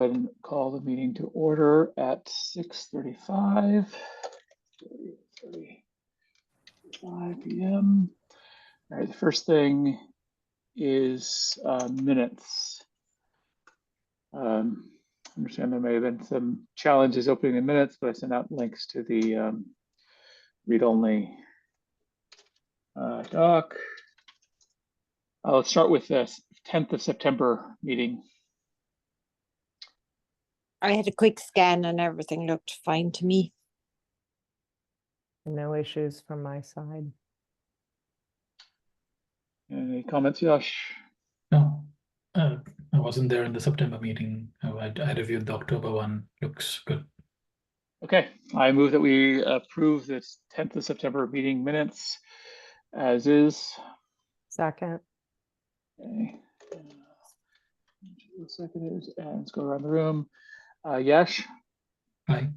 And call the meeting to order at 6:35 p.m. All right, the first thing is minutes. I understand there may have been some challenges opening the minutes, but I sent out links to the read-only doc. Let's start with the 10th of September meeting. I had a quick scan and everything looked fine to me. No issues from my side. Any comments, Yash? No, I wasn't there in the September meeting. I reviewed the October one. Looks good. Okay, I move that we approve this 10th of September meeting minutes as is. Second. Okay. Second is, and let's go around the room. Yash? Aye.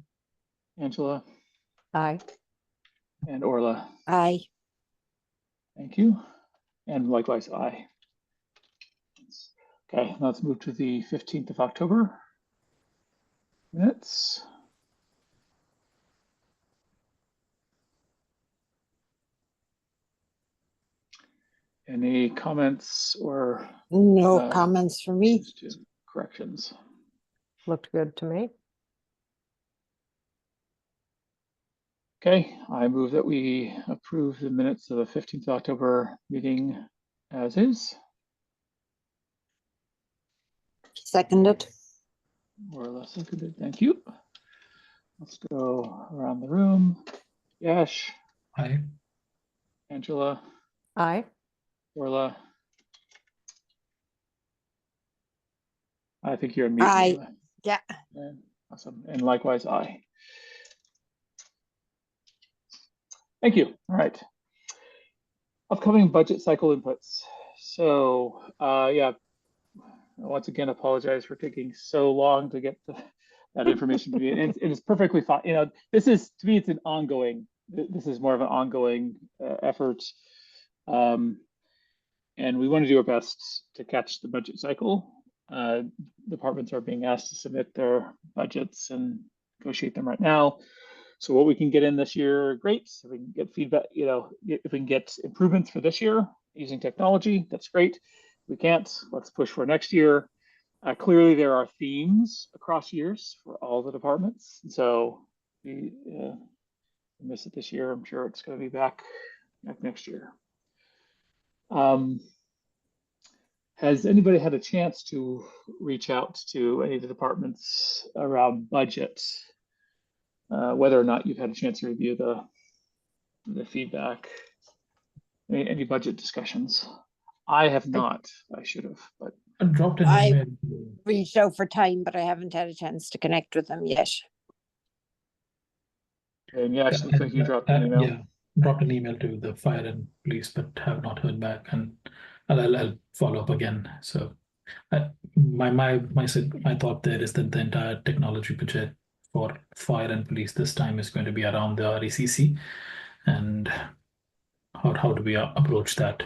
Angela? Aye. And Orla? Aye. Thank you. And likewise, aye. Okay, let's move to the 15th of October minutes. Any comments or No comments for me. corrections? Looked good to me. Okay, I move that we approve the minutes of the 15th of October meeting as is. Seconded. More or less seconded. Thank you. Let's go around the room. Yash, Aye. Angela, Aye. Orla. I think you're on mute. Aye. Orla. Yeah. And, awesome. And likewise, aye. Thank you. All right. Upcoming budget cycle inputs. So, yeah, once again, apologize for taking so long to get that information to me. And it's perfectly fine. You know, this is, to me, it's an ongoing, this is more of an ongoing effort. And we want to do our best to catch the budget cycle. Departments are being asked to submit their budgets and negotiate them right now. So what we can get in this year, great. If we can get feedback, you know, if we can get improvements for this year using technology, that's great. If we can't, let's push for next year. Clearly, there are themes across years for all the departments. So we miss it this year. I'm sure it's going to be back next year. Has anybody had a chance to reach out to any of the departments around budget? Whether or not you've had a chance to review the feedback, any budget discussions? I have not. I should have, but I dropped an I email. reached out for time, but I haven't had a chance to connect with them yet. and yes, looks like you dropped an email. Yeah, dropped an email to the fire and police, but have not heard back, and I'll follow up again. So, my thought there is that the entire technology budget for fire and police this time is going to be around the RECC, and how do we approach that?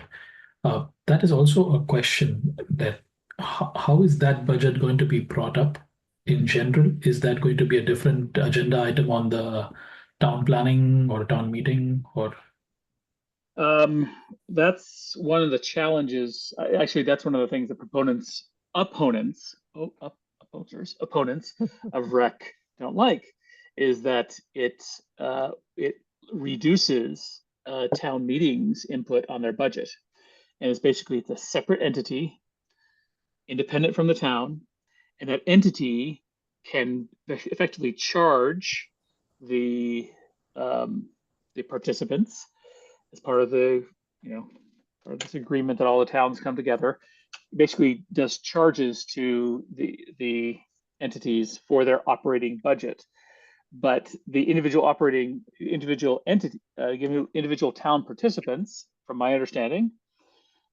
That is also a question that how is that budget going to be brought up in general? Is that going to be a different agenda item on the town planning or town meeting, or? That's one of the challenges. Actually, that's one of the things that opponents of rec don't like, is that it reduces town meetings input on their budget. And it's basically, it's a separate entity, independent from the town, and that entity can effectively charge the participants as part of the, part of this agreement that all the towns come together. Basically, does charges to the entities for their operating budget, but the individual town participants, from my understanding,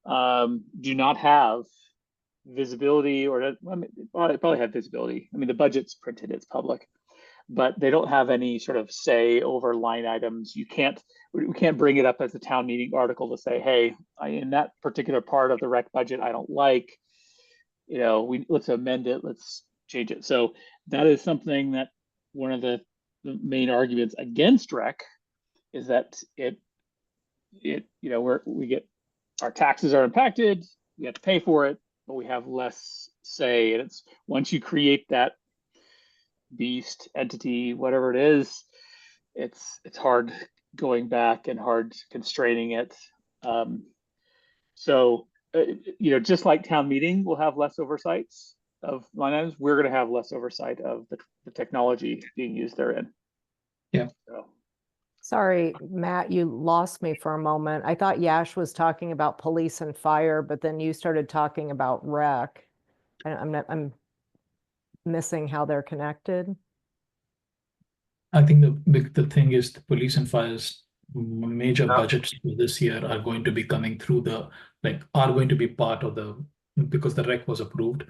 do not have visibility, or they probably have visibility. I mean, the budget's printed, it's public, but they don't have any sort of say over line items. We can't bring it up as a town meeting article to say, hey, in that particular part of the rec budget, I don't like, let's amend it. Let's change it. So that is something that one of the main arguments against rec is that we get, our taxes are impacted, we have to pay for it, but we have less say. And it's once you create that beast entity, whatever it is, it's hard going back and hard constraining it. So just like town meeting will have less oversights of line items, we're going to have less oversight of the technology being used therein. Yeah. So. Sorry, Matt, you lost me for a moment. I thought Yash was talking about police and fire, but then you started talking about rec. I'm missing how they're connected. I think the thing is the police and fire's major budgets for this year are going to be coming through are going to be part of because the rec was approved.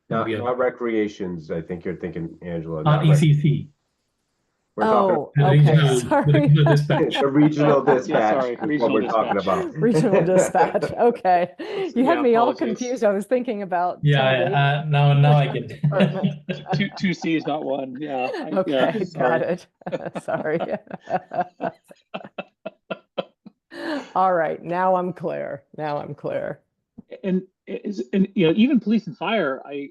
Not recreations. I think you're thinking, Angela. Not ECC. We're talking Oh, The okay, regional- sorry. the regional dispatch. the regional Yeah, dispatch sorry, is what regional we're talking dispatch. about. Regional dispatch, okay. You had Yeah, me all apologies. confused. I was thinking about. Yeah, now I get it. Department. Two C's, not one. Yeah. Okay, got Sorry. it. Sorry. All right, now I'm clear. And even police and fire, I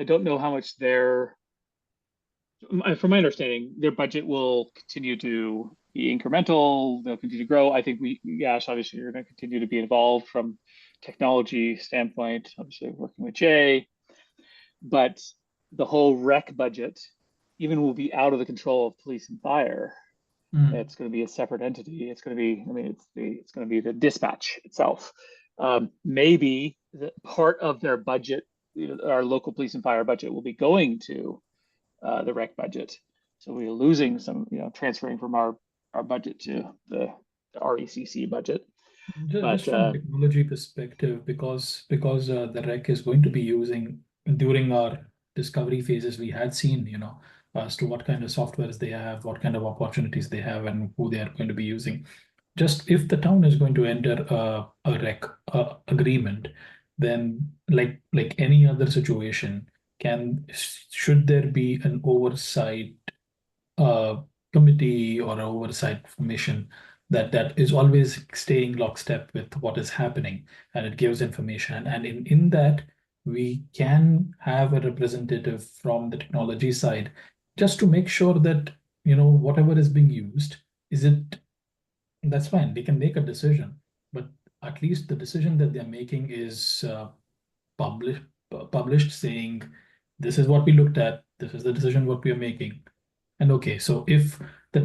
don't know how much from my understanding, their budget will continue to be incremental. They'll continue to grow. I think obviously you're going to continue to be involved from technology standpoint, obviously working with Jay, but the whole rec budget even will be out of the control of police and fire. It's going to be a separate entity. It's going to be, it's going to be the dispatch itself. Maybe the part of their budget, our local police and fire budget, will be going to the rec budget. So we're losing some, transferring from our budget to the RECC budget. Just from a technology perspective, because the rec is going to be using during our discovery phases, we had seen, as to what kind of softwares they have, what kind of opportunities they have, and who they are going to be using. Just if the town is going to enter a rec agreement, then like any other situation, should there be an oversight committee or an oversight mission that is always staying lockstep with what is happening, and it gives information, and in that we can have a representative from the technology side just to make sure that whatever is being used, that's fine, they can make a decision, but at least the decision that they're making is published, saying this is what we looked at, this is the decision what we are making. And okay, so if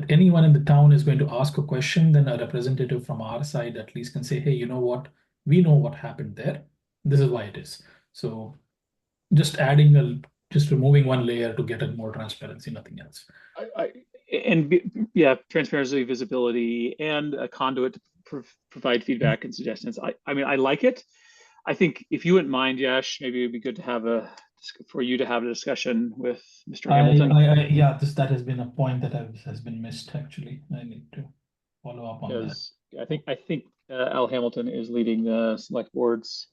anyone in the town is going to ask a question, then a representative from our side at least can say, hey, you know what, we know what happened there, this is why it is. So just removing one layer to get more transparency, nothing else. Transparency, visibility, and a conduit to provide feedback and suggestions. I like it. I think if you wouldn't mind, Yash, maybe it'd be good to for you to have a discussion with Mr. Hamilton. That has been a point that has been missed. Actually, I need to follow up on that. I think Al Hamilton is leading the select board's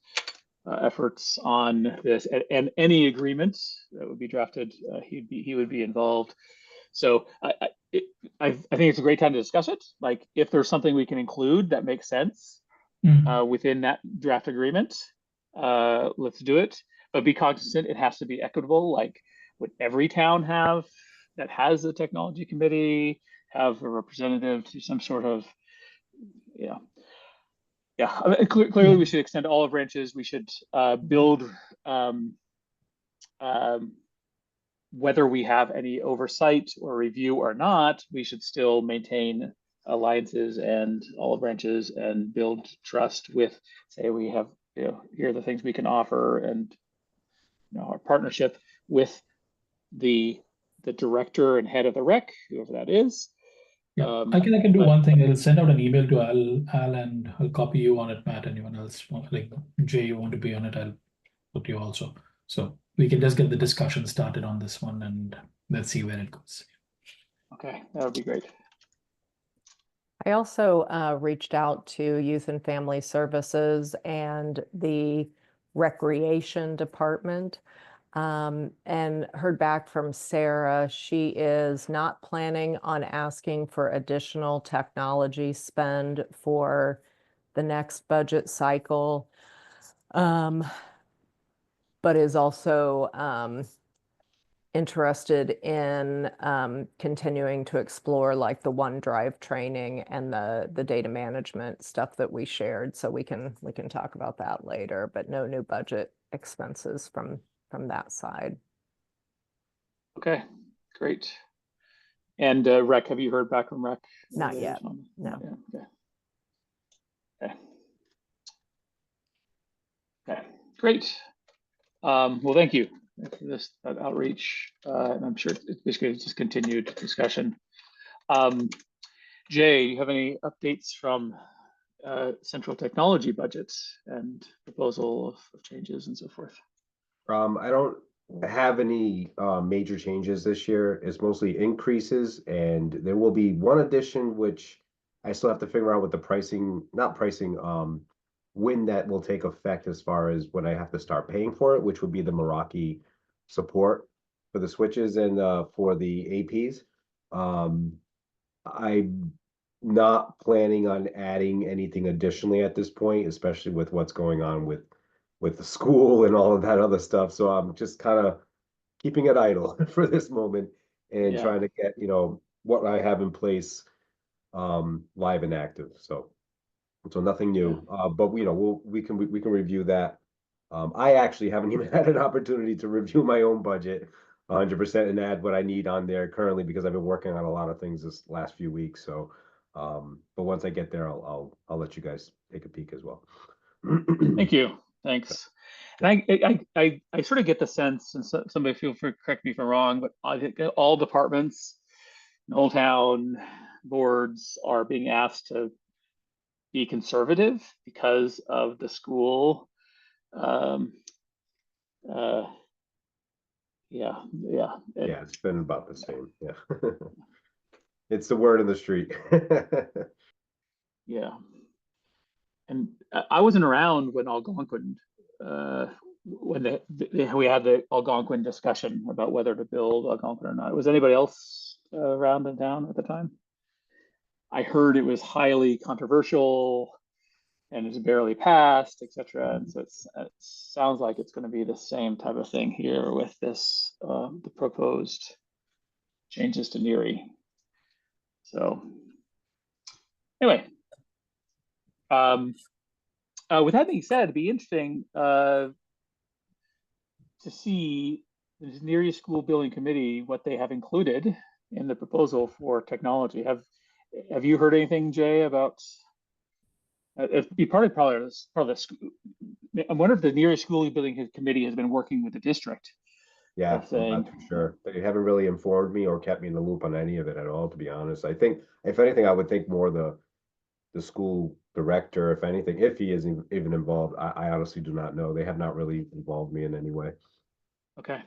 efforts on this, and any agreement that would be drafted, he would be involved. So I think it's a great time to discuss it. Like if there's something we can include that makes sense within that draft agreement, let's do it. But be cognizant, it has to be equitable. Like, would every town that has a technology committee have a representative to some sort of, clearly we should extend olive branches. We should build, whether we have any oversight or review or not, we should still maintain alliances and olive branches and build trust with, say, we have, here are the things we can offer, and our partnership with the director and head of the rec, whoever that is. Yeah, I can do one thing. I'll send out an email to Al, and I'll copy you on it, Matt. Anyone else, like Jay, you want to be on it? I'll put you also. So we can just get the discussion started on this one, and let's see where it goes. Okay, that would be great. I also reached out to Youth and Family Services and the Recreation Department. And heard back from Sarah. She is not planning on asking for additional technology spend for the next budget cycle. But is also interested in continuing to explore like the OneDrive training and the data management stuff that we shared. So we can talk about that later, but no new budget expenses from that side. Okay, great. And Rec, have you heard back from Rec? Not yet. No. Not yet. Okay. Okay, great. Well, thank you for this outreach. And I'm sure it's basically just continued discussion. Jay, do you have any updates from central technology budgets and proposal of changes and so forth? I don't have any major changes this year. It's mostly increases, and there will be one addition which I still have to figure out what the pricing, not pricing, when that will take effect as far as when I have to start paying for it, which would be the Meraki support for the switches and for the APs. I'm not planning on adding anything additionally at this point, especially with what's going on with the school and all of that other stuff. So I'm just kind of keeping it idle for this moment and Yeah. trying to get, what I have in place live and active. So nothing new. But we can review that. I actually haven't even had an opportunity to review my own budget 100% and add what I need on there currently because I've been working on a lot of things this last few weeks. So but once I get there, I'll let you guys take a peek as well. Thank you. Thanks. And I sort of get the sense, and somebody feel free to correct me if I'm wrong, but I think all departments, Old Town boards are being asked to be conservative because of the school. Yeah. Yeah, it's been about the same. Yeah. It's the word in the street. Yeah. And I wasn't around when Algonquin, when we had the Algonquin discussion about whether to build Algonquin or not. Was anybody else around in town at the time? I heard it was highly controversial and it's barely passed, etc. And so it sounds like it's going to be the same type of thing here with this, the proposed changes to NERI. So anyway, with that being said, it'd be interesting to see the NERI School Building Committee, what they have included in the proposal for technology. Have you heard anything, Jay, about? It'd be part of the. I wonder if the NERI School Building Committee has been working with the district. Yeah, Saying, I'm not too sure. They haven't really informed me or kept me in the loop on any of it at all, to be honest. I think, if anything, I would think more the school director, if anything, if he is even involved. I honestly do not know. They have not really involved me in any way. Okay.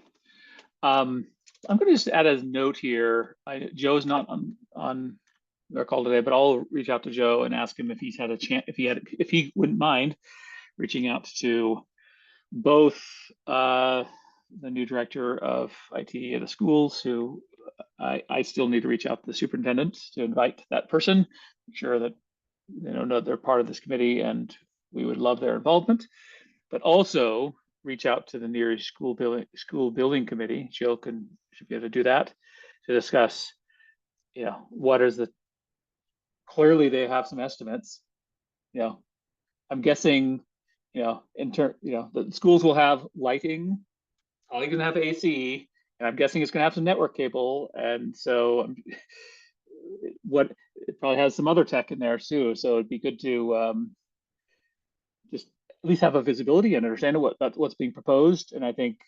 I'm going to just add a note here. Joe's not on their call today, but I'll reach out to Joe and ask him if he's had a chance, if he wouldn't mind reaching out to both the new director of IT at the schools, who I still need to reach out to the superintendent to invite that person, make sure that they know they're part of this committee and we would love their involvement, but also reach out to the NERI school building committee. Jill should be able to do that to discuss, what is clearly they have some estimates. I'm guessing, the schools will have lighting, probably gonna have AC, and I'm guessing it's gonna have some network cable, and so it probably has some other tech in there too. So it'd be good to just at least have a visibility and understand what's being proposed. And I think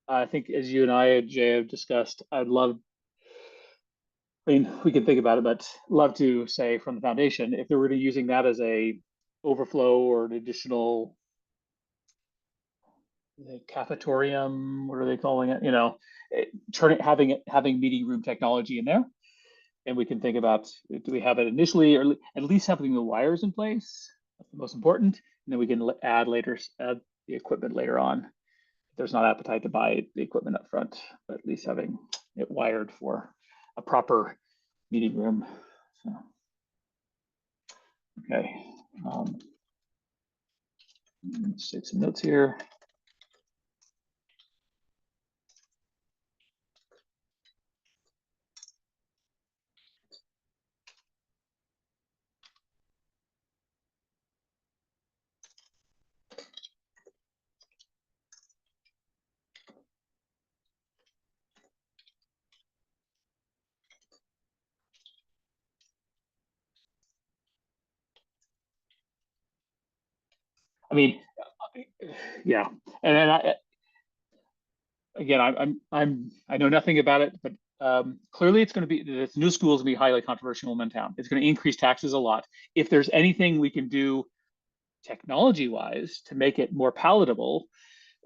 as you and I, Jay, have discussed, we can think about it, but love to say from the foundation, if they were using that as a overflow or an additional cafetorium, what are they calling it? Having meeting room technology in there. And we can think about, do we have it initially, or at least having the wires in place? That's the most important. And then we can add the equipment later on. there's not appetite to buy the equipment up front, but at least having it wired for a proper meeting room. So, okay. Let's take some notes here. I mean, yeah, and then again, I know nothing about it, but clearly it's going to be, this new school is going to be highly controversial in town. It's going to increase taxes a lot. If there's anything we can do technology-wise to make it more palatable,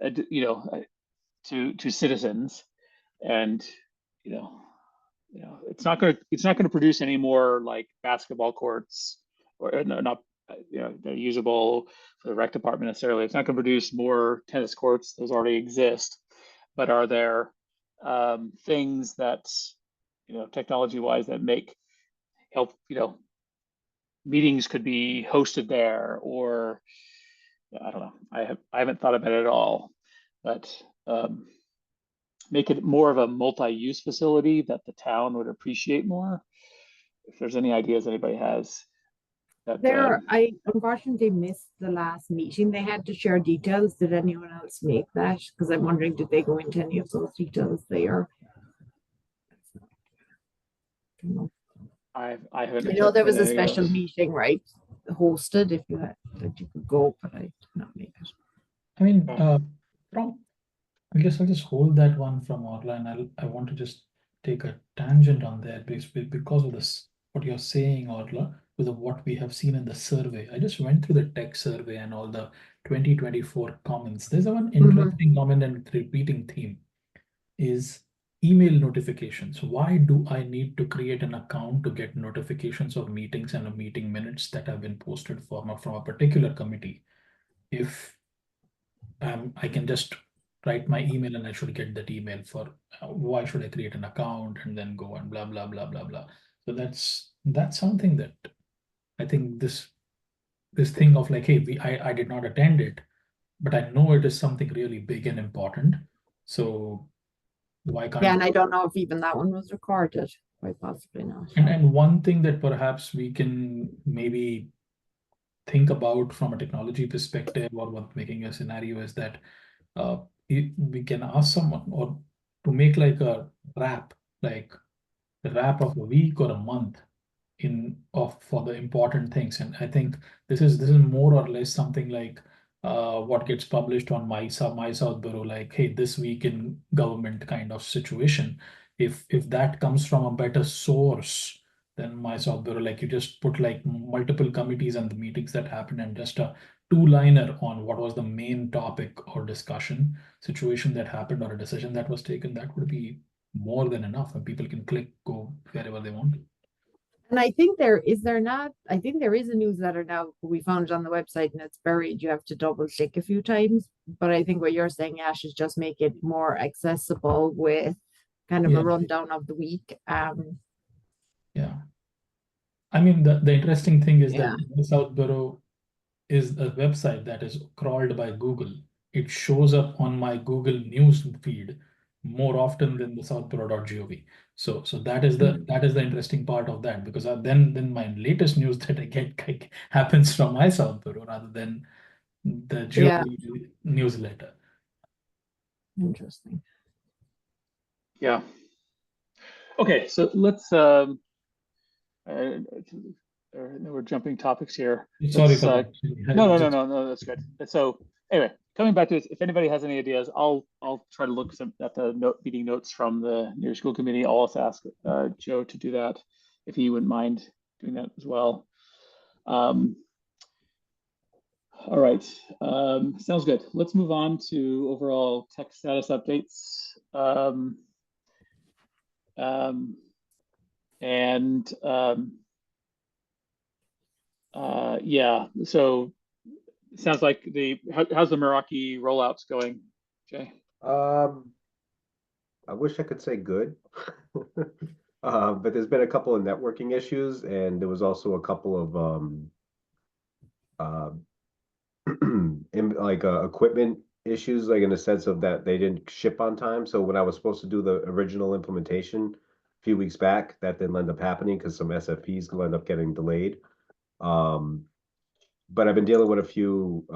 to citizens, and it's not going to produce any more like basketball courts, or no, not they're usable for the rec department necessarily. It's not going to produce more tennis courts; those already exist. But are there things that technology-wise that help meetings could be hosted there, or I don't know. I haven't thought about it at all, but make it more of a multi-use facility that the town would appreciate more. If there's any ideas anybody has. I unfortunately missed the last meeting. They had to share details. Did anyone else make that? Because I'm wondering, did they go into any of those details there? I haven't. I know there was a special meeting, right? Hosted, if you had that you could go, but I did not make it. I mean, I guess I'll just hold that one from Orla. I want to just take a tangent on that because of this, what you're saying, Orla, with what we have seen in the survey. I just went through the tech survey and all the 2024 comments. There's one interesting comment and repeating theme is email notifications. Why do I need to create an account to get notifications of meetings and meeting minutes that have been posted from a particular committee? If I can just write my email and I should get that email for why should I create an account and then go and blah, blah, blah, blah, blah. So that's something that I think this thing of like, hey, I did not attend it, but I know it is something really big and important. So why can't? Yeah, and I don't know if even that one was recorded. Quite possibly not. And one thing that perhaps we can maybe think about from a technology perspective, or what making a scenario is that we can ask someone or to make like a wrap, like the wrap of a week or a month for the important things. And I think this is more or less something like what gets published on my South Bureau, like, hey, this week in government kind of situation. If that comes from a better source than my South Bureau, like you just put like multiple committees and the meetings that happened and just a two-liner on what was the main topic or discussion situation that happened or a decision that was taken, that would be more than enough, and people can go wherever they want. And I think I think there is a newsletter now. We found it on the website and it's buried. You have to double click a few times. But I think what you're saying, Ash, is just make it more accessible with kind of a rundown of the week. Yeah. I mean, the interesting thing is that the South Bureau is a website that is crawled by Google. It shows up on my Google News feed more often than the southbureau.gov. So that is the interesting part of that, because then my latest news that I get happens from my South Bureau rather than the GOV newsletter. Interesting. Yeah. Okay, so let's we're jumping topics here. Sorry for that. No, that's good. So anyway, coming back to this, if anybody has any ideas, I'll try to look at the meeting notes from the New School Committee. I'll also ask Joe to do that if he wouldn't mind doing that as well. All right, sounds good. Let's move on to overall tech status updates. Yeah, so it sounds like how's the Meraki rollouts going? Jay? I wish I could say good. But there's been a couple of networking issues, and there was also a couple of uh equipment issues, like in the sense of that they didn't ship on time. So when I was supposed to do the original implementation a few weeks back, that didn't end up happening because some SFPs will end up getting delayed. But I've been dealing with a few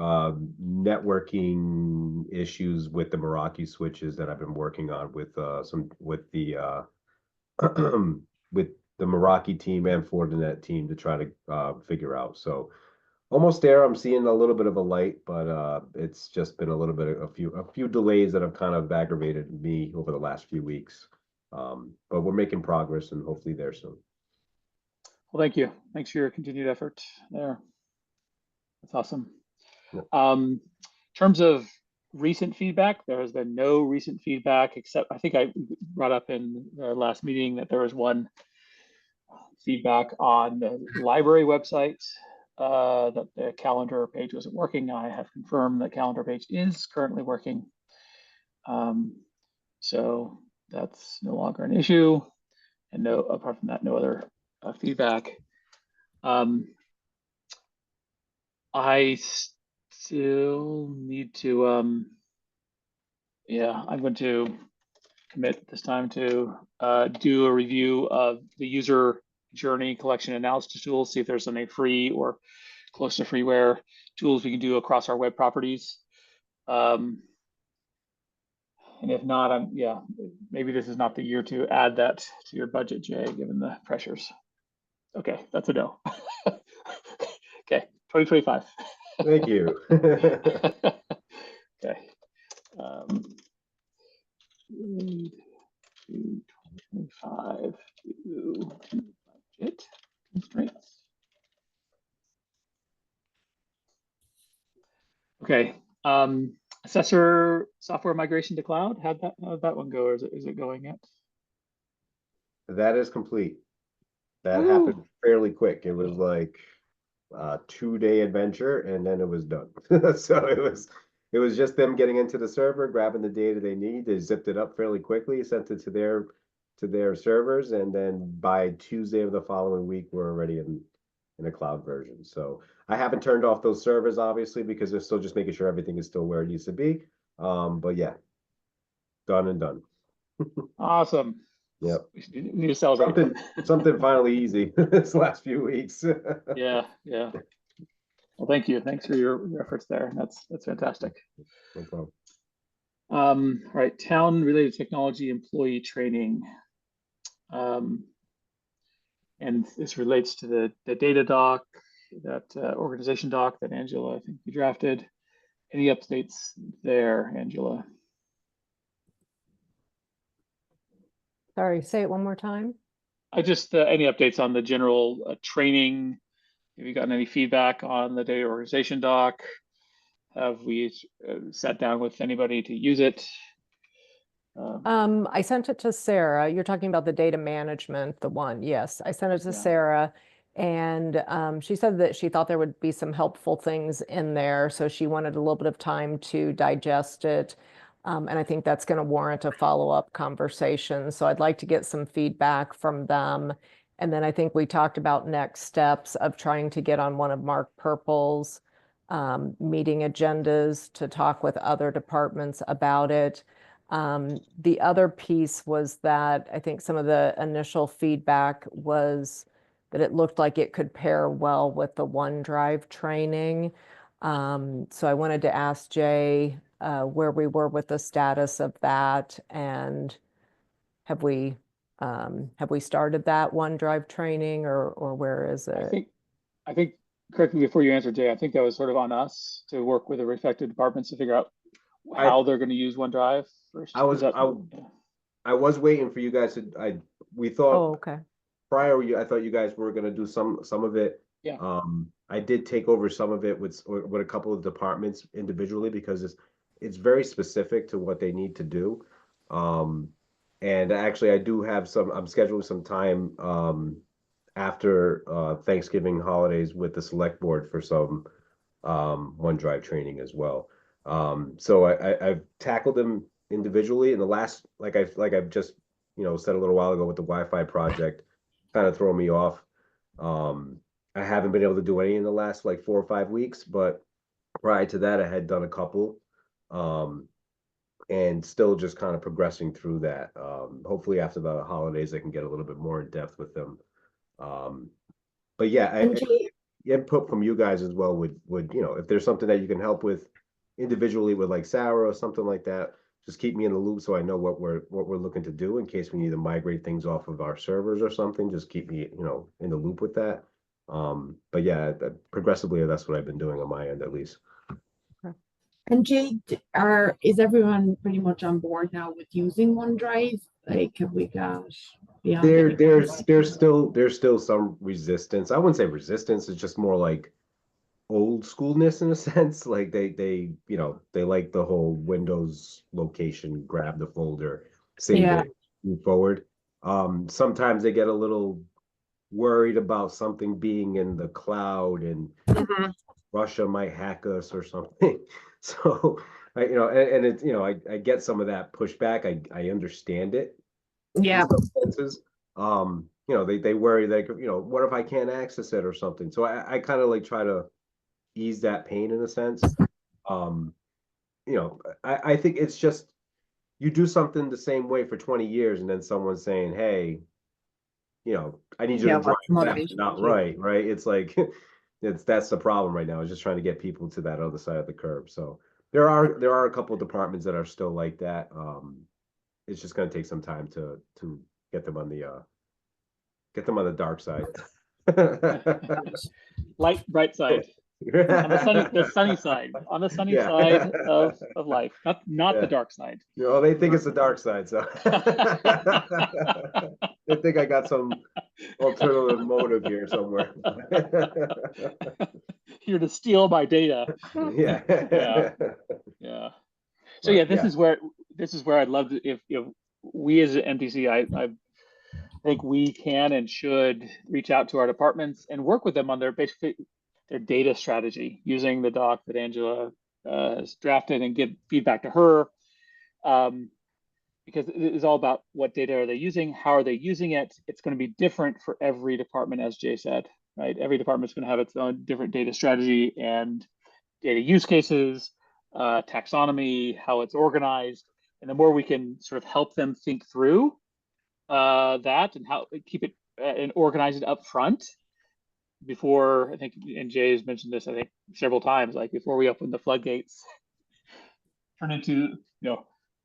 networking issues with the Meraki switches that I've been working on with some with the with the Meraki team and Fortinet team to try to figure out. So almost there. I'm seeing a little bit of a light, but it's just been a little bit of a few delays that have kind of aggravated me over the last few weeks. But we're making progress and hopefully there soon. Well, thank you. Thanks for your continued effort there. That's awesome. Yep. In terms of recent feedback, there has been no recent feedback, except I think I brought up in the last meeting that there was one feedback on the library website, that the calendar page wasn't working. I have confirmed the calendar page is currently working. So that's no longer an issue. And no, apart from that, no other feedback. I still need to, yeah, I'm going to commit this time to do a review of the user journey collection analysis tools, see if there's any free or close to freeware tools we can do across our web properties. And if not, yeah, maybe this is not the year to add that to your budget, Jay, given the pressures. Okay, that's a no. Okay, 2025. Thank you. Okay. 2025 to budget constraints. Okay. Assessor software migration to cloud. How'd that one go? Or is it going yet? That is complete. That Woo. happened fairly quick. It was like a 2-day adventure and then it was done. So it was just them getting into the server, grabbing the data they need. They zipped it up fairly quickly, sent it to their servers, and then by Tuesday of the following week, we're already in a cloud version. So I haven't turned off those servers, obviously, because they're still just making sure everything is still where it needs to be. But yeah, done and done. Awesome. Yep. We need to celebrate. Something finally easy this last few weeks. Yeah. Well, thank you. Thanks for your efforts there. That's fantastic. No problem. All right, town related technology employee training. And this relates to the data doc, that organization doc that Angela, I think you drafted. Any updates there, Angela? Sorry, say it one more time. I just, any updates on the general training? Have you gotten any feedback on the data organization doc? Have we sat down with anybody to use it? I sent it to Sarah. You're talking about the data management, the one. Yes, I sent it to Yeah. Sarah, and she said that she thought there would be some helpful things in there, so she wanted a little bit of time to digest it. And I think that's going to warrant a follow-up conversation. So I'd like to get some feedback from them. And then I think we talked about next steps of trying to get on one of Mark Purple's meeting agendas to talk with other departments about it. The other piece was that I think some of the initial feedback was that it looked like it could pair well with the OneDrive training. So I wanted to ask Jay where we were with the status of that, and have we started that OneDrive training, or where is it? I think, correct me before you answer, Jay, I think that was sort of on us to work with the respective departments to figure out how they're going to use OneDrive first. I was waiting for you guys to. We thought. Oh, okay. Prior, I thought you guys were going to do some of it. Yeah. I did take over some of it with a couple of departments individually because it's very specific to what they need to do. And actually, I do have I'm scheduling some time after Thanksgiving holidays with the select board for some OneDrive training as well. So I've tackled them individually. In the last, I've just said a little while ago with the Wi-Fi project, kind of throwing me off. I haven't been able to do any in the last like 4 or 5 weeks, but prior to that, I had done a couple. And still just kind of progressing through that. Hopefully after the holidays, I can get a little bit more in depth with them. But yeah, And Jay, input from you guys as well would if there's something that you can help with individually with like Sarah or something like that, just keep me in the loop so I know what we're looking to do in case we need to migrate things off of our servers or something. Just keep me in the loop with that. But yeah, progressively that's what I've been doing on my end at least. and Jay, is everyone pretty much on board now with using OneDrive? Like, have we got beyond any There's still some resistance. I wouldn't say resistance, it's just more like old schoolness in a sense. Like they like the whole Windows location, grab the folder, save Yeah. it, move forward. Sometimes they get a little worried about something being in the cloud and Mhm. Russia might hack us or something. So and it's I get some of that pushback. I understand it in Yeah. some senses. They worry like, what if I can't access it or something? So I kind of like try to ease that pain in a sense. Um, I think it's just you do something the same way for 20 years and then someone's saying, hey, I need you Yeah, to drive what's left, motivation not to change? right. It's like that's the problem right now, is just trying to get people to that other side of the curve. So there are a couple of departments that are still like that. It's just gonna take some time to get them on the dark side. Light, bright side. On the sunny side. On the sunny Yeah. side of life. Not the Yeah. dark side. They think it's the dark side, so they think I got some alternative motive here somewhere. Here to steal my data. Yeah. Yeah. So yeah, this Yeah. is where I'd love to, if we as an MTC, I think we can and should reach out to our departments and work with them on their data strategy using the doc that Angela has drafted and give feedback to her. Because it is all about what data are they using, how are they using it. It's going to be different for every department, as Jay said, right? Every department's going to have its own different data strategy and data use cases, taxonomy, how it's organized. And the more we can sort of help them think through that and how keep it and organize it up front before, I think, and Jay has mentioned this, I think, several times, like before we open the floodgates, turn into,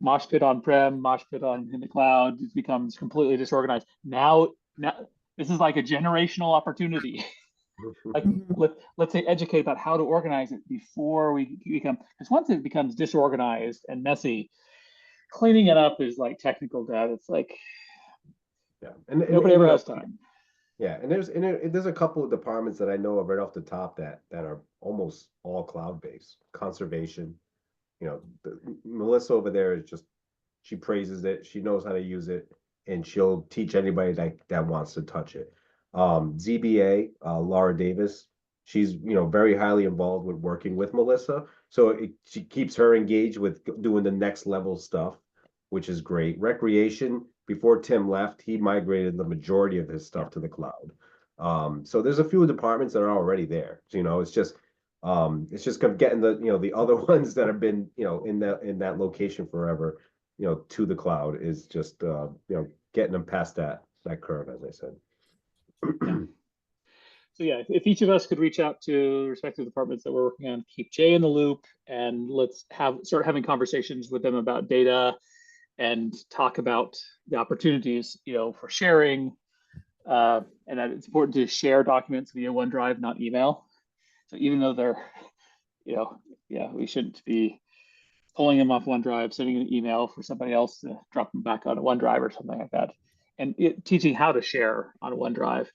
mosh pit on-prem, mosh pit in the cloud, it becomes completely disorganized. Now this is like a generational opportunity. Like let's say educate about how to organize it before we become, because once it becomes disorganized and messy, cleaning it up is like technical debt. It's like nobody ever has time. Yeah, and there's a couple of departments that I know of right off the top that are almost all cloud-based. Conservation, Melissa over there is just, she praises it, she knows how to use it, and she'll teach anybody that wants to touch it. ZBA, Laura Davis, she's very highly involved with working with Melissa, so she keeps her engaged with doing the next level stuff, which is great. Recreation, before Tim left, he migrated the majority of his stuff to the cloud. So there's a few departments that are already there. So, it's just getting the other ones that have been in that location forever, to the cloud is just getting them past that curve, as I said. Yeah. So yeah, if each of us could reach out to respective departments that we're working on, keep Jay in the loop, and let's start having conversations with them about data and talk about the opportunities, for sharing, and that it's important to share documents via OneDrive, not email. So even though they're, we shouldn't be pulling them off OneDrive, sending an email for somebody else to drop them back on a OneDrive or something like that, and teaching how to share on a OneDrive.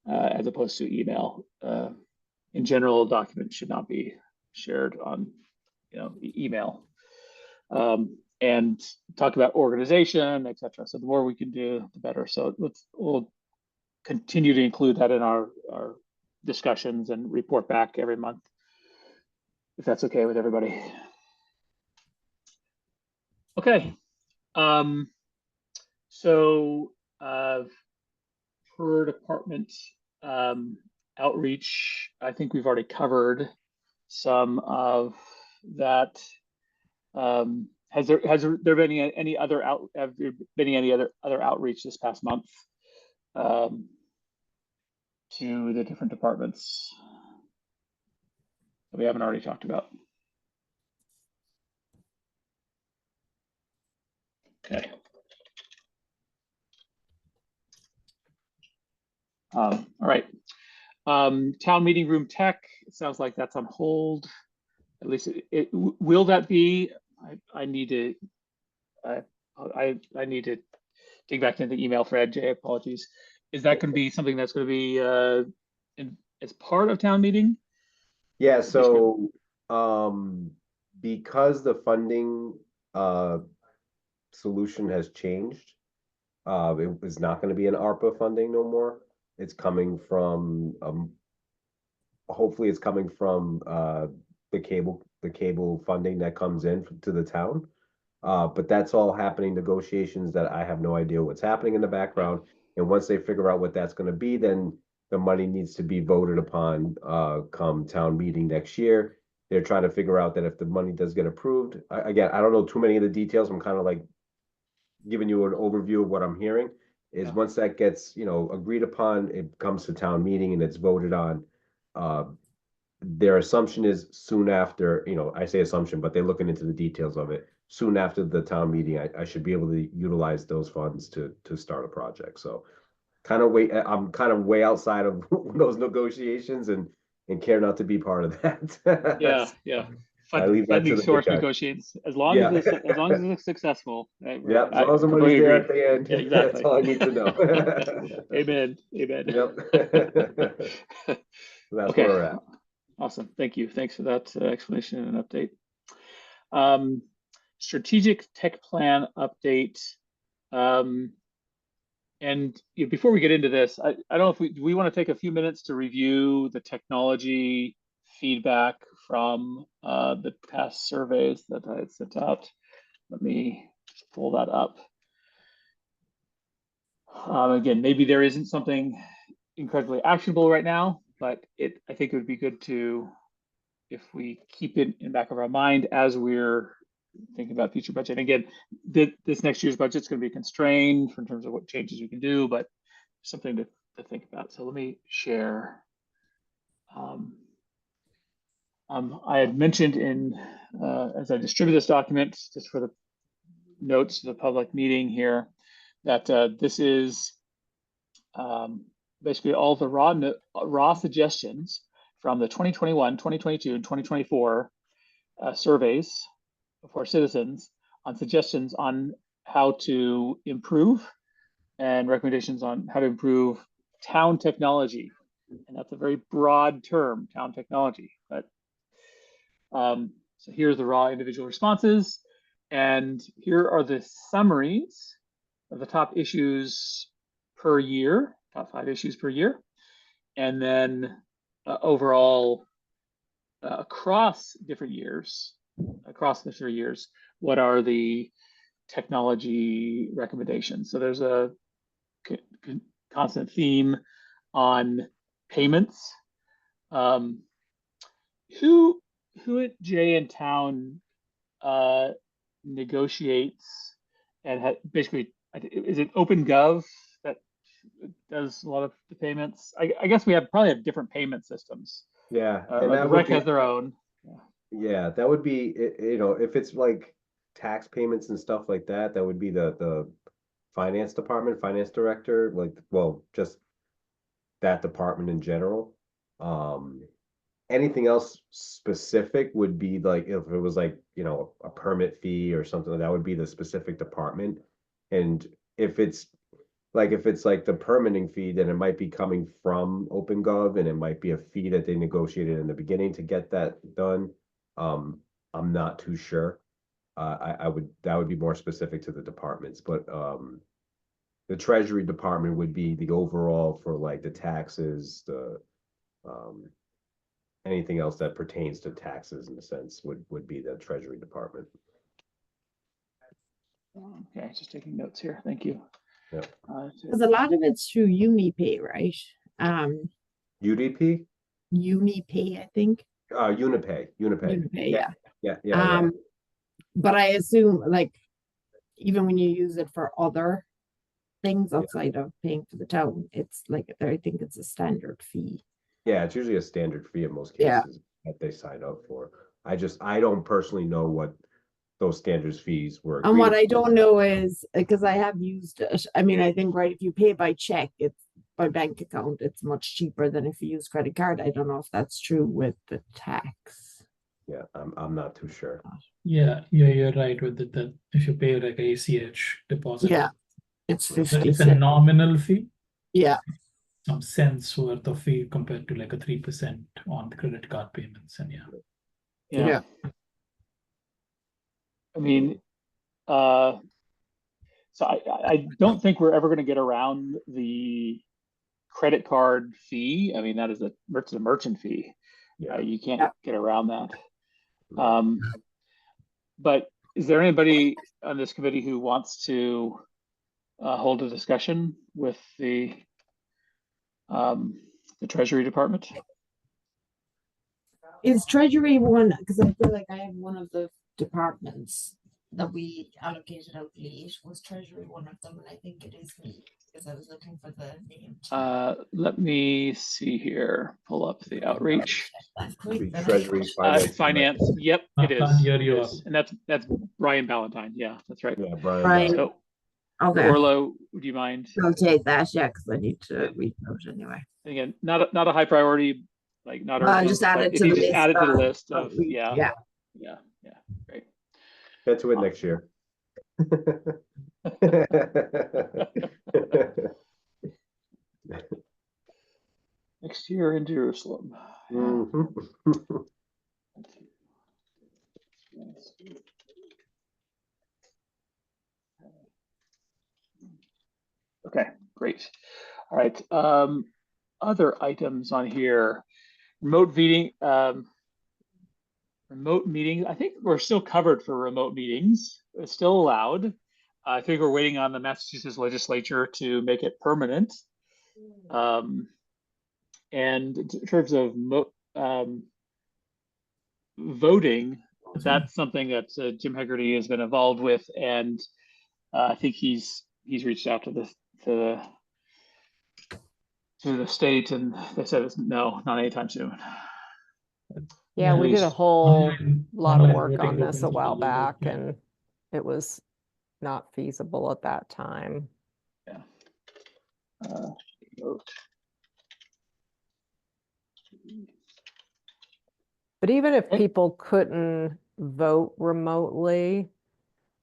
As opposed to email. In general, documents should not be shared on, email. And talk about organization, etc. So the more we can do, the better. So we'll continue to include that in our discussions and report back every month. if that's okay with everybody. Okay. So per department outreach, I think we've already covered some of that. Has there been any other have there been any other outreach this past month to the different departments that we haven't already talked about? Okay. All right. Town meeting room tech, it sounds like that's on hold. At least will that be? I need to I need to dig back into the email thread. Jay, apologies. Is that going to be something that's going to be as part of town meeting? Yeah, so because the funding solution has changed, it is not going to be an ARPA funding no more. It's coming from hopefully it's coming from the cable funding that comes in to the town. But that's all happening negotiations that I have no idea what's happening in the background. And once they figure out what that's going to be, then the money needs to be voted upon come town meeting next year. They're trying to figure out that if the money does get approved, again, I don't know too many of the details. I'm kind of like giving you an overview of what I'm hearing. Is Yeah. once that gets, agreed upon, it comes to town meeting and it's voted on. Their assumption is soon after, I say assumption, but they're looking into the details of it. Soon after the town meeting, I should be able to utilize those funds to start a project. So I'm kind of way outside of those negotiations and care not to be part of that. Yeah. I leave that to Funding the source guy. negotiations. As long Yeah. as it's successful. Right? Yeah, as long as the money's there at the end, Yeah, that's exactly. all I need to know. Amen. Yep. That's Okay. where we're at. Awesome. Thank you. Thanks for that explanation and update. Strategic tech plan update. And before we get into this, I don't know if we want to take a few minutes to review the technology feedback from the past surveys that I had sent out. Let me pull that up. Again, maybe there isn't something incredibly actionable right now, but I think it would be good to, if we keep it in the back of our mind as we're thinking about future budget. Again, this next year's budget is going to be constrained in terms of what changes we can do, but something to think about. So let me share. I had mentioned as I distribute this document, just for the notes of the public meeting here, that this is basically all the raw suggestions from the 2021, 2022, and 2024 surveys for citizens on suggestions on how to improve and recommendations on how to improve town technology. And that's a very broad term, town technology. But so here's the raw individual responses. And here are the summaries of the top issues per year, top 5 issues per year. And then overall, across different years, across the 3 years, what are the technology recommendations? So there's a constant theme on payments. Who at J in town negotiates and basically, is it OpenGov that does a lot of the payments? I guess we probably have different payment systems. Yeah, The rec has their own. Yeah, that would be, if it's like tax payments and stuff like that, that would be the finance department, finance director, just that department in general. Anything else specific would be like, if it was like, a permit fee or something, that would be the specific department. And if it's like the permitting fee, then it might be coming from OpenGov and it might be a fee that they negotiated in the beginning to get that done. I'm not too sure. That would be more specific to the departments, but the Treasury Department would be the overall for like the taxes, anything else that pertains to taxes in a sense would be the Treasury Department. Okay, just taking notes here. Thank you. Yep. Because a lot of it's through UniPay, right? UDP? UniPay, I think. Unipay. UniPay, yeah. Yeah. But I assume like even when you use it for other things outside of paying for the town, it's like I think it's a standard fee. Yeah, it's usually a standard fee in most Yeah. cases that they sign up for. I don't personally know what those standards fees were. And what agreed I don't know is because I have used it. I mean, I think right if you pay by check, it's by bank account, it's much cheaper than if you use credit card. I don't know if that's true with the tax. Yeah, I'm not too sure. Yeah, you're right with it, that if you pay like a ACH deposit, Yeah, it's it's 50 a cents. nominal fee, Yeah, some cents worth of fee compared to like a 3% on the credit card payments, and yeah. Yeah. I mean, so I don't think we're ever going to get around the credit card fee. I mean, that is a merchant fee. Yeah. You can't get around that. But is there anybody on this committee who wants to hold a discussion with the Treasury Department? is Treasury one? Because I feel like I have one of the departments that we allocated out late. Was Treasury one of them? And I think it is me because I was looking for the name. Let me see here. Pull up the outreach. Treasury Finance. Yep, it is. Can't hear you. And that's Brian Ballantyne. Yeah, that's right. Yeah, Brian. Right. So, Okay. Orlo, would you mind? I'll take that, yeah, because I need to read those anyway. Again, not a high priority, like not Well, urgent, just add but it if to you the just list add it to the of- list of of we- yeah, great. Get to it next year. Next year in Jerusalem. Mhm. Okay, great. All right. Other items on here. Remote meeting. Remote meetings. I think we're still covered for remote meetings. It's still allowed. I think we're waiting on the Massachusetts legislature to make it permanent. And in terms of voting, that's something that Jim Hegarty has been involved with, and I think he's reached out to the state, and they said it's no, not anytime soon. Yeah, we did a whole lot of online work voting on this a opens while up little back, bit, yeah. and it was not feasible at that time. Yeah. Vote. But even if Okay. people couldn't vote remotely,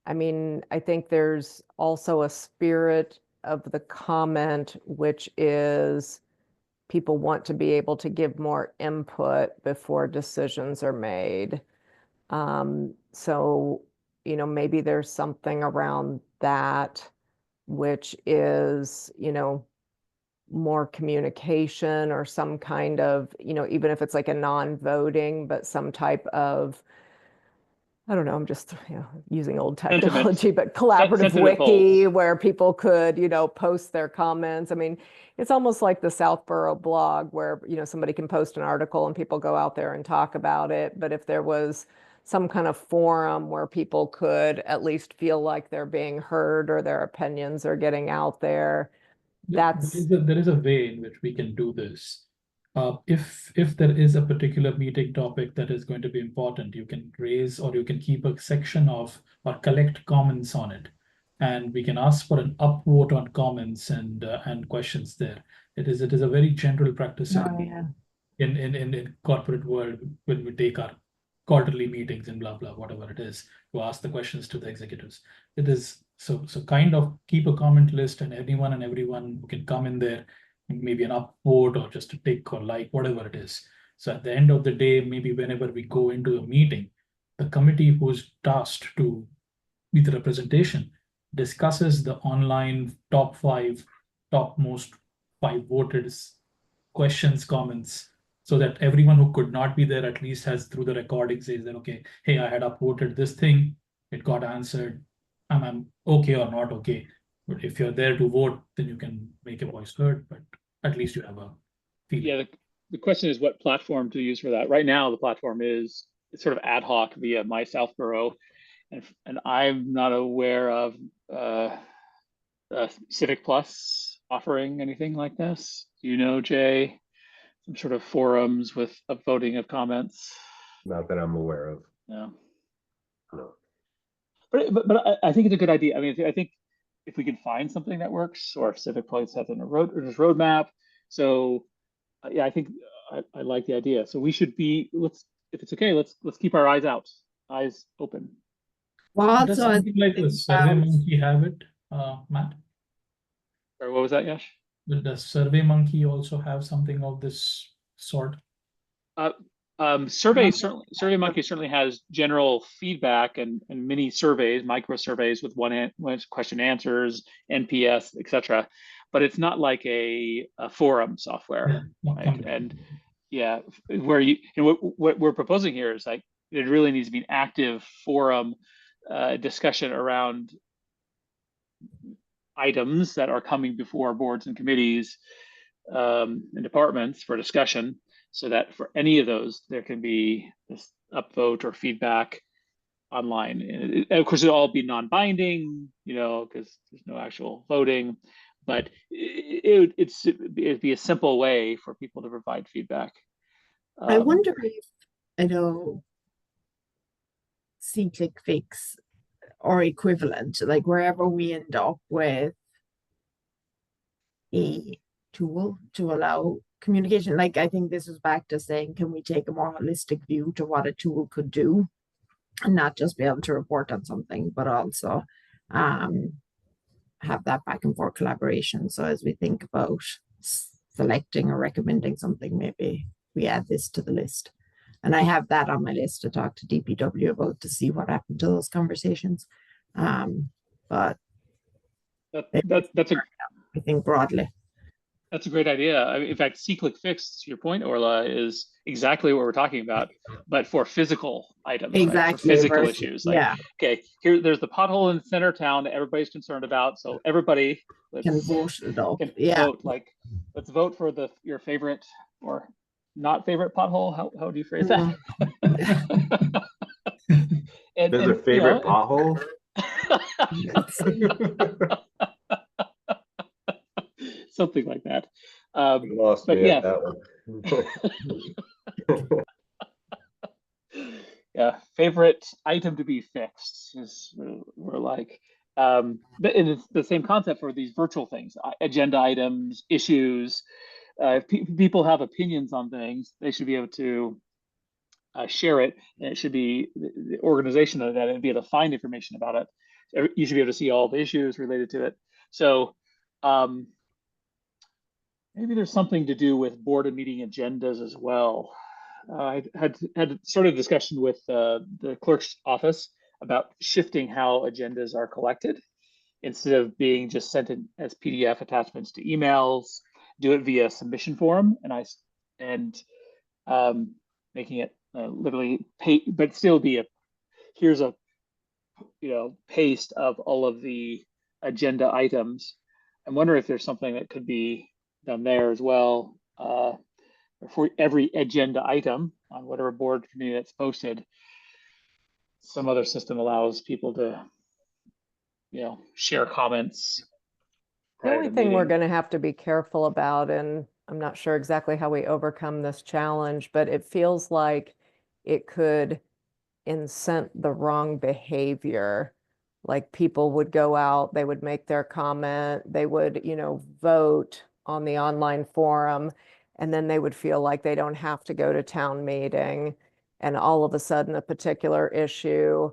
I mean, I think there's also a spirit of the comment, which is people want to be able to give more input before decisions are made. So, maybe there's something around that, which is, more communication or some kind of, even if it's like a non-voting, but some type of, I don't know, I'm just using old technology, but collaborative Sentiment wiki polls. where people could, post their comments. I mean, it's almost like the Southborough blog where, somebody can post an article and people go out there and talk about it. But if there was some kind of forum where people could at least feel like they're being heard or their opinions are getting out there, that's There is a way in which we can do this. If there is a particular meeting topic that is going to be important, you can raise or you can keep a section of or collect comments on it, and we can ask for an upvote on comments and questions there. It is a very general practice in corporate world when we take our quarterly meetings and blah blah whatever it is to ask the questions to the executives. It is so kind of keep a comment list, and anyone and everyone who can come in there, maybe an upvote or just a tick or like whatever it is. So at the end of the day, maybe whenever we go into a meeting, the committee who's tasked to be the representation discusses the online topmost 5 voted questions, comments, so that everyone who could not be there at least has through the recording says that, okay, hey, I had upvoted this thing, it got answered. I'm okay or not okay. But if you're there to vote, then you can make your voice heard, but at least you have a feeling. Yeah, the question is what platform to use for that. Right now, the platform is sort of ad hoc via My Southborough, and I'm not aware of Civic Plus offering anything like this. Do you know, Jay? Some sort of forums with a voting of comments? Not that I'm aware of. No. No. But I think it's a good idea. I mean, I think if we can find something that works, or if Civic Plus has in a roadmap. So yeah, I think I like the idea. So we should be, if it's okay, let's keep our eyes open. Well, Does also, something like the SurveyMonkey have it, Matt? Or what was that, Yash? Does SurveyMonkey also have something of this sort? SurveyMonkey certainly has general feedback and mini surveys, micro surveys with one question answers, NPS, etc. But it's not like a forum software, right? And yeah, where what we're proposing here is like it really needs to be an active forum discussion around items that are coming before boards and committees and departments for discussion, so that for any of those, there can be this upvote or feedback online. And of course, it'll all be non-binding, because there's no actual voting, but it'd be a simple way for people to provide feedback. I wonder if, C-click fix or equivalent, like wherever we end up with a tool to allow communication. Like, I think this is back to saying, can we take a more holistic view to what a tool could do and not just be able to report on something, but also have that back and forth collaboration. So as we think about selecting or recommending something, maybe we add this to the list. And I have that on my list to talk to DPW about to see what happened to those conversations. But that's I think broadly. That's a great idea. I mean, in fact, C-click fix, to your point, Orla, is exactly what we're talking about, but for physical items, exactly, right? For physical issues. Like, yeah. Okay, there's the pothole in the center of town that everybody's concerned about. So everybody can vote it up. Can yeah. vote. Like, let's vote for your favorite or not favorite pothole. How do you phrase that? There's a favorite pothole. Something like that. Lost but me yeah, at that one. Yeah, favorite item to be fixed is we're like, but it's the same concept for these virtual things, agenda items, issues. If people have opinions on things, they should be able to share it, and it should be the organization of that and be able to find information about it. You should be able to see all the issues related to it. So maybe there's something to do with board and meeting agendas as well. I had started a discussion with the clerk's office about shifting how agendas are collected. Instead of being just sent in as PDF attachments to emails, do it via submission form, and making it literally but still be here's a paste of all of the agenda items. I wonder if there's something that could be done there as well. For every agenda item on whatever board committee that's posted, some other system allows people to, share comments. The only thing we're going to have to be careful about, and I'm not sure exactly how we overcome this challenge, but it feels like it could incent the wrong behavior. Like people would go out, they would make their comment, they would, vote on the online forum, and then they would feel like they don't have to go to town meeting. And all of a sudden, a particular issue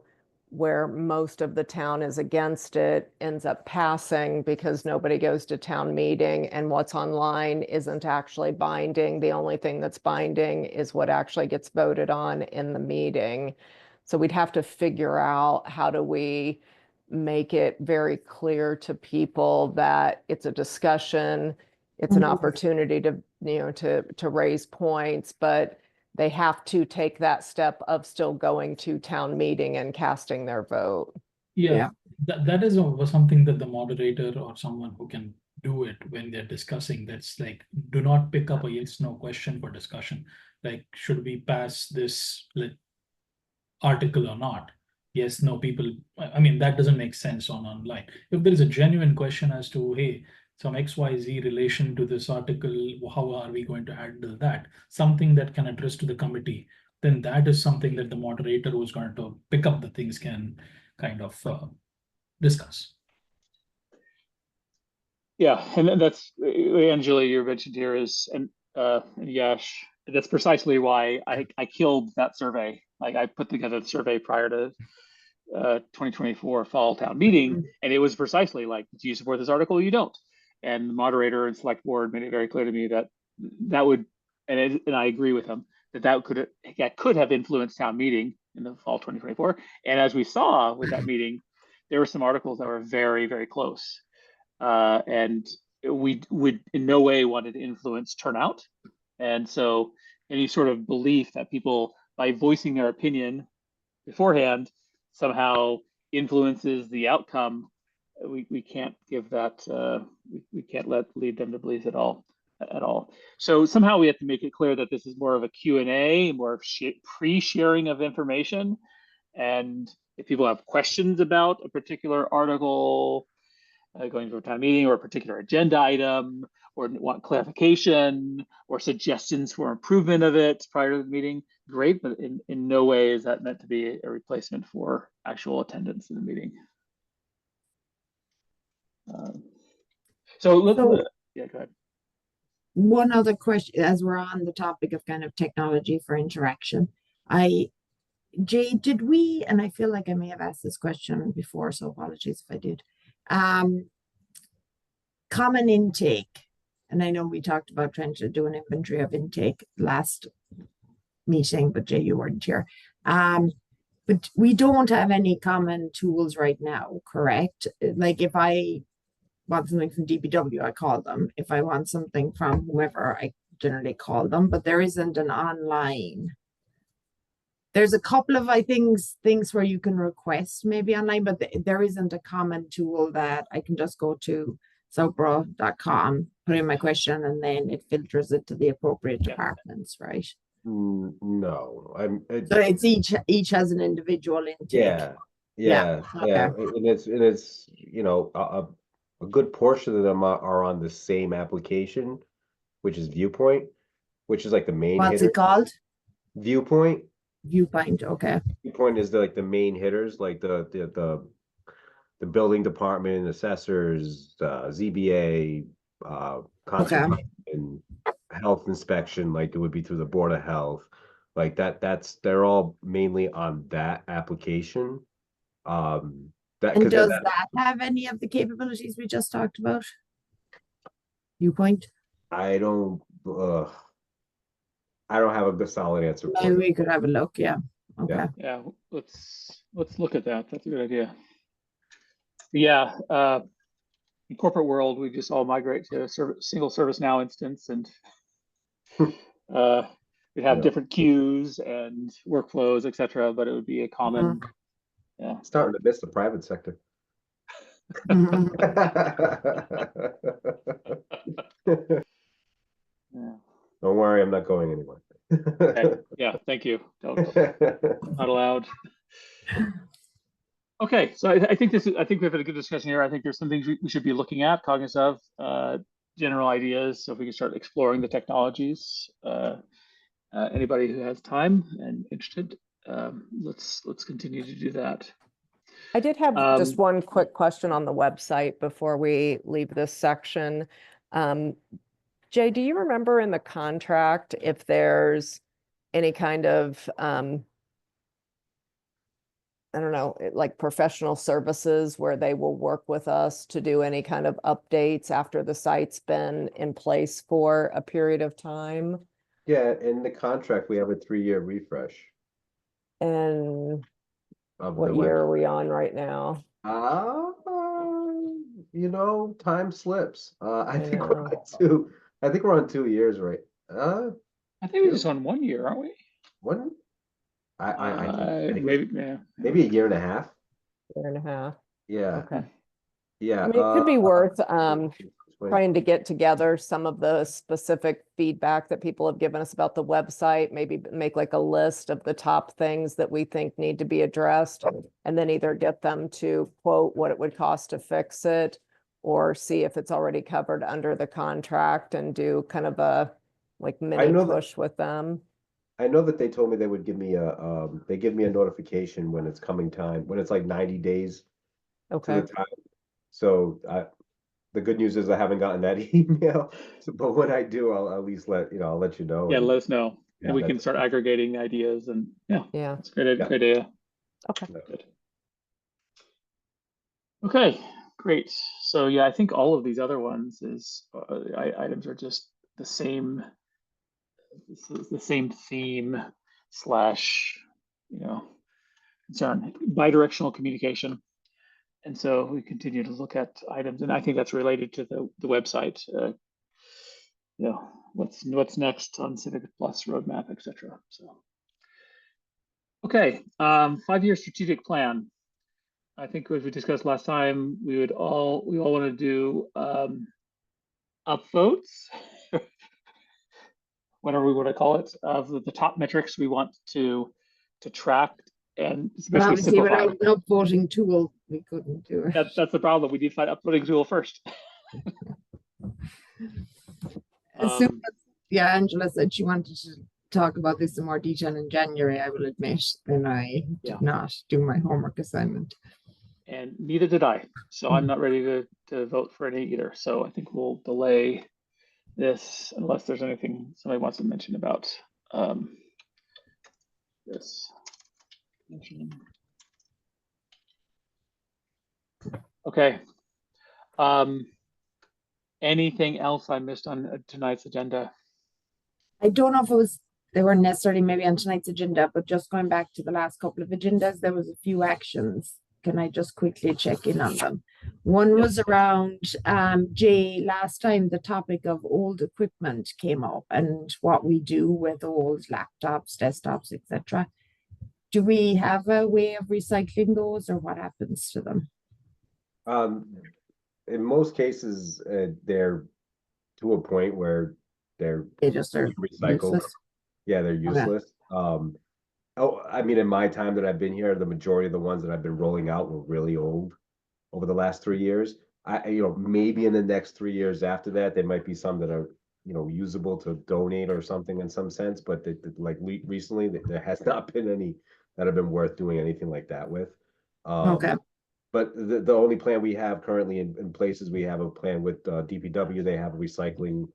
where most of the town is against it ends up passing because nobody goes to town meeting, and what's online isn't actually binding. The only thing that's binding is what actually gets voted on in the meeting. So we'd have to figure out how do we make it very clear to people that it's a discussion, it's an Mhm. opportunity to, you know, to raise points, but they have to take that step of still going to town meeting and casting their vote. Yeah, that is something that the moderator or someone who can do it when they're discussing, that's like, do not pick up a yes, no question for discussion. Like, should we pass this article or not? Yes, no, people, I mean, that doesn't make sense online. If there is a genuine question as to, hey, some XYZ relation to this article, how are we going to handle that? Something that can address to the committee, then that is something that the moderator who's going to pick up the things can kind of discuss. Yeah, and that's Angela, you mentioned here is, and Yash, that's precisely why I killed that survey. Like I put together the survey prior to 2024 fall town meeting, and it was precisely like, do you support this article? You don't. And the moderator and select board made it very clear to me that that would, and I agree with him that could have influenced town meeting in the fall 2024. And as we saw with that meeting, there were some articles that were very, very close. And we would in no way wanted to influence turnout. And so any sort of belief that people, by voicing their opinion beforehand, somehow influences the outcome, we can't give that, we can't lead them to believe at all. So somehow we have to make it clear that this is more of a Q&A, more of pre-sharing of information. And if people have questions about a particular article, going to a town meeting, or a particular agenda item, or want clarification or suggestions for improvement of it prior to the meeting, great, but in no way is that meant to be a replacement for actual attendance in the meeting. Yeah, go ahead. One other question, as we're on the topic of kind of technology for interaction, Jay, did we, and I feel like I may have asked this question before, so apologies if I did. Common intake, and I know we talked about trying to do an inventory of intake last meeting, but Jay, you weren't here. But we don't have any common tools right now, correct? Like if I want something from DPW, I call them. If I want something from whoever, I generally call them, but there isn't an online. There's a couple of, I think, things where you can request maybe online, but there isn't a common tool that I can just go to southborough.com, put in my question, and then it filters it to the appropriate departments, right? No, So it's each has an individual intake. Yeah. Okay. And it's you know, a good portion of them are on the same application, which is Viewpoint, which is like the main What's hitter. it called? Viewpoint. Viewpoint. Okay. Viewpoint is like the main hitters, like the building department, assessors, ZBA, conservation, health inspection, like it would be through the Board of Health, like they're all mainly on that application. And does that have any of the capabilities we just talked about? Viewpoint? I don't have a good solid answer for Maybe you. we could have a look. Yeah. Okay. Yeah, let's look at that. That's a good idea. Yeah, in corporate world, we just all migrate to a single ServiceNow instance, and we have different queues and workflows, etc. But it would be a common. Yeah, starting to miss the private sector. Yeah. Don't worry, I'm not going anywhere. Okay. Yeah, thank you. Not allowed. Okay, so I think we've had a good discussion here. I think there's some things we should be looking at, cognizant of general ideas, so if we can start exploring the technologies. Anybody who has time and interested, let's continue to do that. I did have just one quick question on the website before we leave this section. Jay, do you remember in the contract if there's any kind of, I don't know, like professional services where they will work with us to do any kind of updates after the site's been in place for a period of time? Yeah, in the contract, we have a 3-year refresh. And what year are we on right now? time slips. I I think we're know. on two. I think we're on 2 years, right? I think we're Two? just on 1 year, aren't we? One. I Maybe, yeah. maybe a year and a half. Year and a half. Yeah, Okay. yeah. I mean, it could be worth explain. trying to get together some of the specific feedback that people have given us about the website, maybe make like a list of the top things that we think need to be addressed, and then either get them to quote what it would cost to fix it, or see if it's already covered under the contract and do kind of a like mini know that- push with them. I know that they told me they would give me they give me a notification when it's coming time, when it's like 90 days to Okay. the time. So the good news is I haven't gotten that email. So, but when I do, I'll at least I'll let you know. Yeah, and- let us know. Yeah, And we can that's- start aggregating ideas and yeah, Yeah. that's a great, Yeah. great idea. Okay. Good. Okay, great. So yeah, I think all of these other ones items are just the same. This is the same theme slash, concern, bidirectional communication. And so we continue to look at items, and I think that's related to the website. What's next on Civic Plus roadmap, etc. So, okay, 5-year strategic plan. I think as we discussed last time, we all want to do upvotes, whatever we want to call it, of the top metrics we want to track, and it's But basically obviously, simplified. without an upvoting tool, we couldn't do it. That's the problem. We need to find upvoting tool first. As soon as, yeah, Angela said she wanted to talk about this in more detail in January, I will admit, then I Yeah. did not do my homework assignment. And neither did I. So I'm not ready to vote for any either. So I think we'll delay this unless there's anything somebody wants to mention about this. Okay. Anything else I missed on tonight's agenda? I don't know if they weren't necessarily maybe on tonight's agenda, but just going back to the last couple of agendas, there was a few actions. Can I just quickly check in on them? One was around Jay, last time the topic of old equipment came up and what we do with old laptops, desktops, etc. Do we have a way of recycling those, or what happens to them? In most cases, they're to a point where They just are recycled. useless. Yeah, they're useless. I mean, in my time that I've been here, the majority of the ones that I've been rolling out were really old over the last 3 years. Maybe in the next 3 years after that, there might be some that are, usable to donate or something in some sense. But recently, there has not been any that have been worth doing anything like that with. Okay. But the only plan we have currently in places, we have a plan with DPW. They have a recycling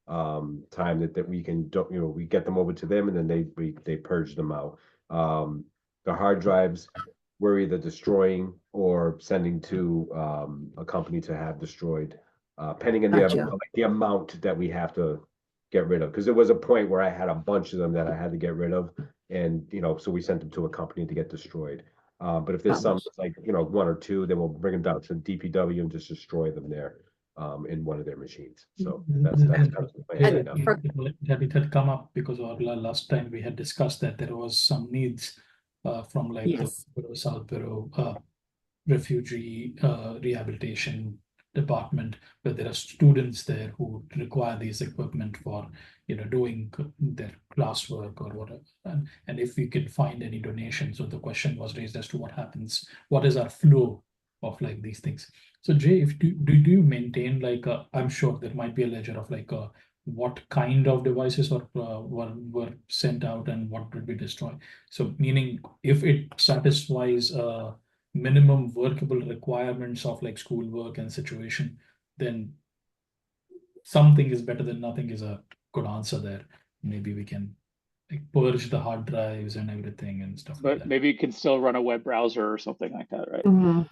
time that we can we get them over to them, and then they purge them out. The hard drives we're either destroying or sending to a company to have destroyed, pending on the amount that we have to get rid of. Because there was a point where I had a bunch of them that I had to get rid of, and so we sent them to a company to get destroyed. But if there's some like 1 or 2, then we'll bring them down to DPW and just destroy them there in one of their machines. So that's kind of the plan right now. It had come up because last time we had discussed that there was some needs from like the South Bureau refugee rehabilitation department, where there are students there who require these equipment for doing their classwork or whatever, and if we could find any donations. So the question was raised as to what is our flow of like these things. So Jay, if do you maintain like I'm sure there might be a ledger of like what kind of devices were sent out and what would be destroyed. So meaning if it satisfies minimum workable requirements of like schoolwork and situation, then something is better than nothing is a good answer there. Maybe we can like purge the hard drives and everything and stuff like that. But maybe you can still run a web browser or something like that, right? Mm-hmm.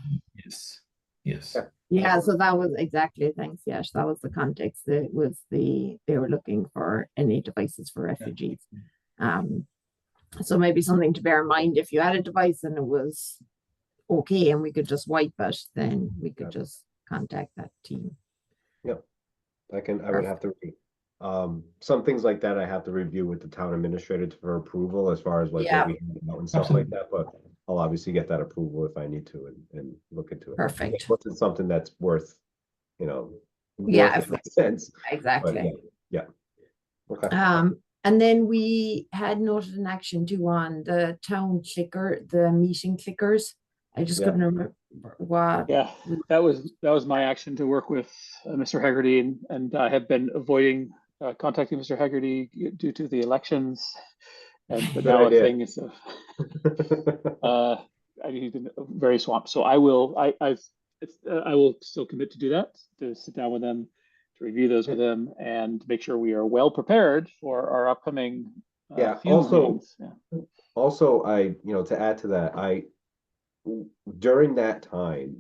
Yes. Yeah, so that was exactly, thanks, Yash. That was the context. It was they were looking for any devices for refugees. So maybe something to bear in mind, if you had a device and it was okay and we could just wipe it, then we could just contact that team. I would have to, some things like that I have to review with the town administrator for approval as far as like Yeah. what we hand out and stuff like that, but I'll obviously get that approval if I need to and look into it. Perfect. Once it's something that's worth, you know, Yeah, worth it in a sense, but Exactly. yeah. Okay. And then we had noted an action too on the town clicker, the meeting clickers. I just Yeah. couldn't remember what. Yeah, that was my action to work with Mr. Haggerty, and I have been avoiding contacting Mr. Haggerty due to the elections, but Good now idea. a thing is he's been very swamped. So I will still commit to do that, to sit down with them, to review those with them, and make sure we are well prepared for our upcoming field meetings. Also, to add to that, during that time,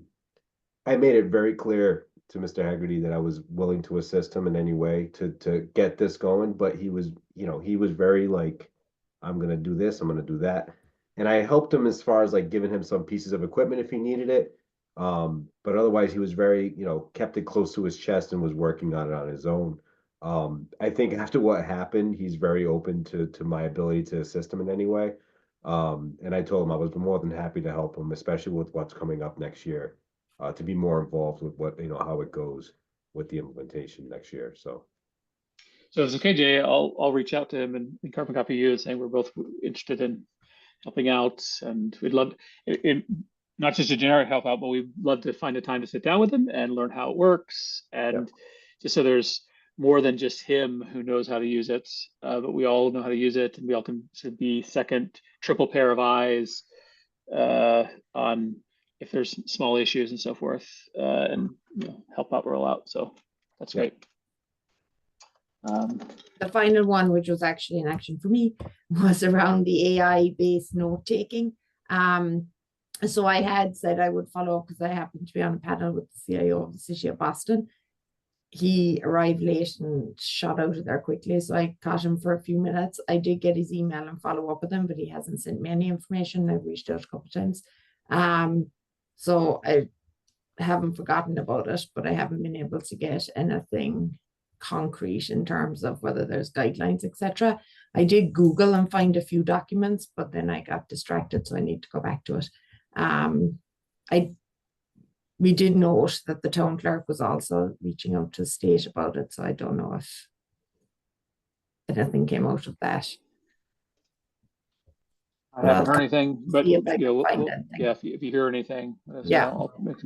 I made it very clear to Mr. Haggerty that I was willing to assist him in any way to get this going, but he was very like, I'm gonna do this, I'm gonna do that. And I helped him as far as like giving him some pieces of equipment if he needed it. But otherwise he was very, kept it close to his chest and was working on it on his own. I think after what happened, he's very open to my ability to assist him in any way. And I told him I was more than happy to help him, especially with what's coming up next year, to be more involved with what, how it goes with the implementation next year. So if it's okay, Jay, I'll reach out to him and carbon copy you, saying we're both interested in helping out, and we'd love not just a generic help out, but we'd love to find a time to sit down with him and learn how it works, and just so there's more than just him who knows how to use it, but we all know how to use it, and we all should be second, triple pair of eyes on if there's small issues and so forth, and help out, roll out. So that's great. The final one, which was actually an action for me, was around the AI-based note taking. So I had said I would follow up because I happened to be on a panel with the CIO of the city of Boston. He arrived late and shot out of there quickly, so I caught him for a few minutes. I did get his email and follow up with him, but he hasn't sent me any information. I've reached out a couple of times. So I haven't forgotten about it, but I haven't been able to get anything concrete in terms of whether there's guidelines, etc. I did Google and find a few documents, but then I got distracted, so I need to go back to it. We did note that the town clerk was also reaching out to the state about it, so I don't know if anything came out of that. I haven't heard anything, but see if I can find anything. yeah, if you hear anything, Yeah. I'll make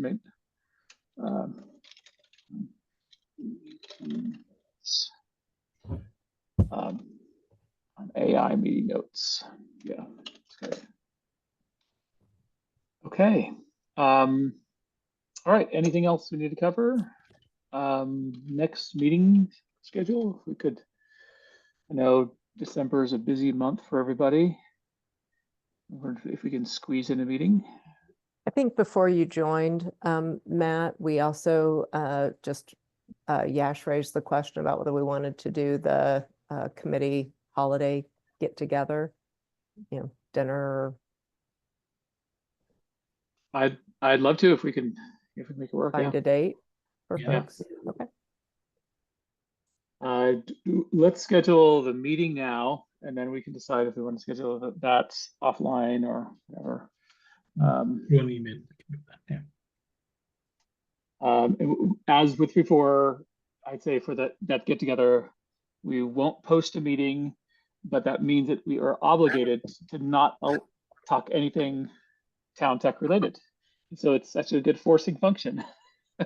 on AI meeting notes. Yeah, that's great. Okay. All right. Anything else we need to cover? Next meeting schedule, if we could. I know December is a busy month for everybody. If we can squeeze in a meeting. I think before you joined, Matt, we also Yash raised the question about whether we wanted to do the committee holiday get together, dinner. I'd love to if we can make it work. Find a date for Yeah. folks. Okay. Let's schedule the meeting now, and then we can decide if we want to schedule that offline or whatever. One email. Yeah. As with before, I'd say for that get together, we won't post a meeting, but that means that we are obligated to not talk anything town tech related. So it's such a good forcing function.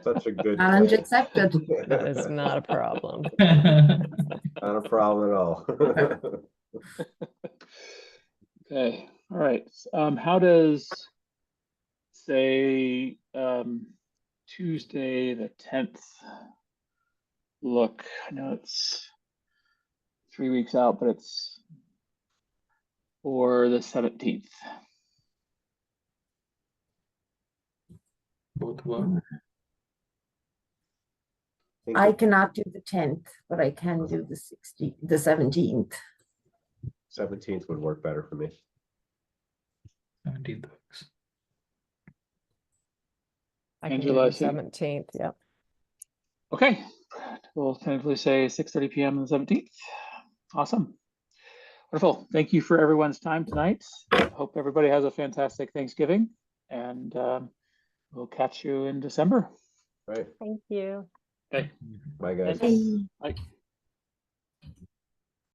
Such a good Challenge accepted. That is not a problem. Not a problem at all. Okay, all right. How does, say, Tuesday the 10th look? I know it's 3 weeks out, but it's for the 17th. Both work. I cannot do the 10th, but I can do the 17th. 17th would work better for me. 17th works. I And can do July the 2nd. 17th, yep. Okay, we'll tentatively say 6:30 p.m. on the 17th. Awesome. Wonderful. Thank you for everyone's time tonight. Hope everybody has a fantastic Thanksgiving, and we'll catch you in December. Right. Thank you. Okay. Bye, guys. Thanks. Bye. Bye.